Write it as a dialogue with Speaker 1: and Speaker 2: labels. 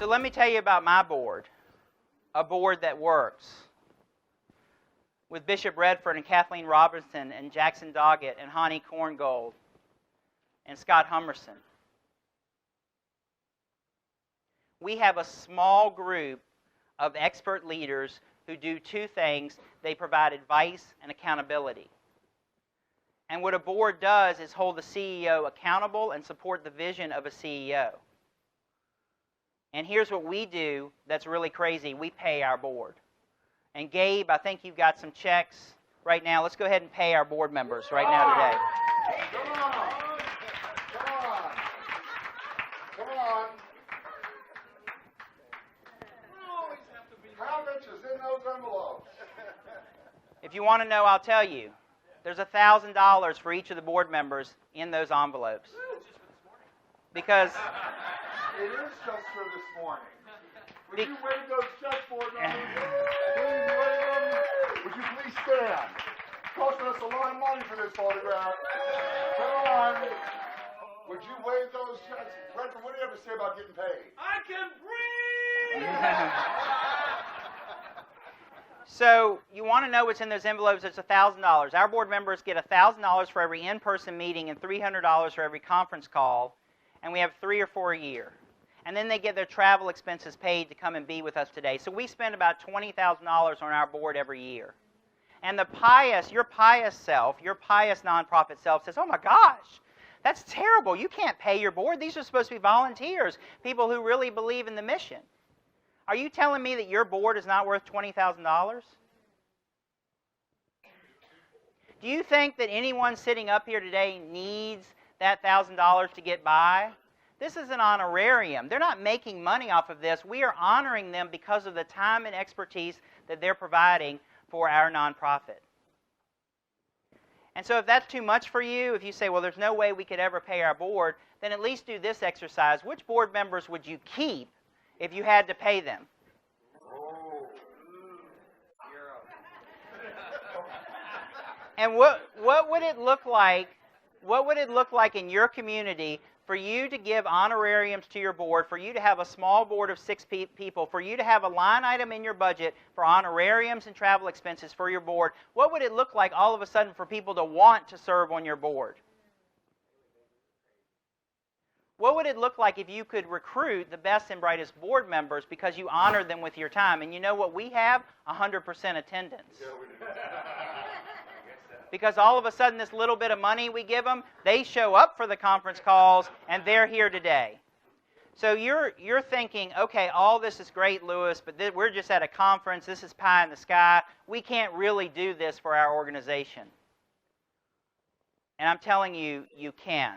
Speaker 1: So let me tell you about my board, a board that works, with Bishop Redford and Kathleen Robinson and Jackson Doggett and Honey Korngold and Scott Hummerson. We have a small group of expert leaders who do two things. They provide advice and accountability. And what a board does is hold the CEO accountable and support the vision of a CEO. And here's what we do that's really crazy. We pay our board. And Gabe, I think you've got some checks right now. Let's go ahead and pay our board members right now today.
Speaker 2: Come on. Come on. Come on. How much is in those envelopes?
Speaker 1: If you want to know, I'll tell you. There's $1,000 for each of the board members in those envelopes. Because
Speaker 2: it is just for this morning. Would you wave those checks, board members? Please wave them. Would you please stand? It's costing us a lot of money for this photograph. Come on. Would you wave those checks? Redford, what do you have to say about getting paid?
Speaker 3: I can breathe!
Speaker 1: So you want to know what's in those envelopes, it's $1,000. Our board members get $1,000 for every in-person meeting and $300 for every conference call, and we have 3 or 4 a year. And then they get their travel expenses paid to come and be with us today. So we spend about $20,000 on our board every year. And your pious self, your pious nonprofit self says, oh my gosh, that's terrible. You can't pay your board. These are supposed to be volunteers, people who really believe in the mission. Are you telling me that your board is not worth $20,000? Do you think that anyone sitting up here today needs that $1,000 to get by? This is an honorarium. They're not making money off of this. We are honoring them because of the time and expertise that they're providing for our nonprofit. And so if that's too much for you, if you say, well, there's no way we could ever pay our board, then at least do this exercise. Which board members would you keep if you had to pay them? And what would it look like? What would it look like in your community for you to give honorariums to your board, for you to have a small board of 6 people, for you to have a line item in your budget for honorariums and travel expenses for your board? What would it look like all of a sudden for people to want to serve on your board? What would it look like if you could recruit the best and brightest board members because you honor them with your time? And you know what we have? 100% attendance.
Speaker 2: Yeah, we do.
Speaker 1: Because all of a sudden this little bit of money we give them, they show up for the conference calls and they're here today. So you're thinking, okay, all this is great, Lewis, but we're just at a conference. This is pie in the sky. We can't really do this for our organization. And I'm telling you, you can.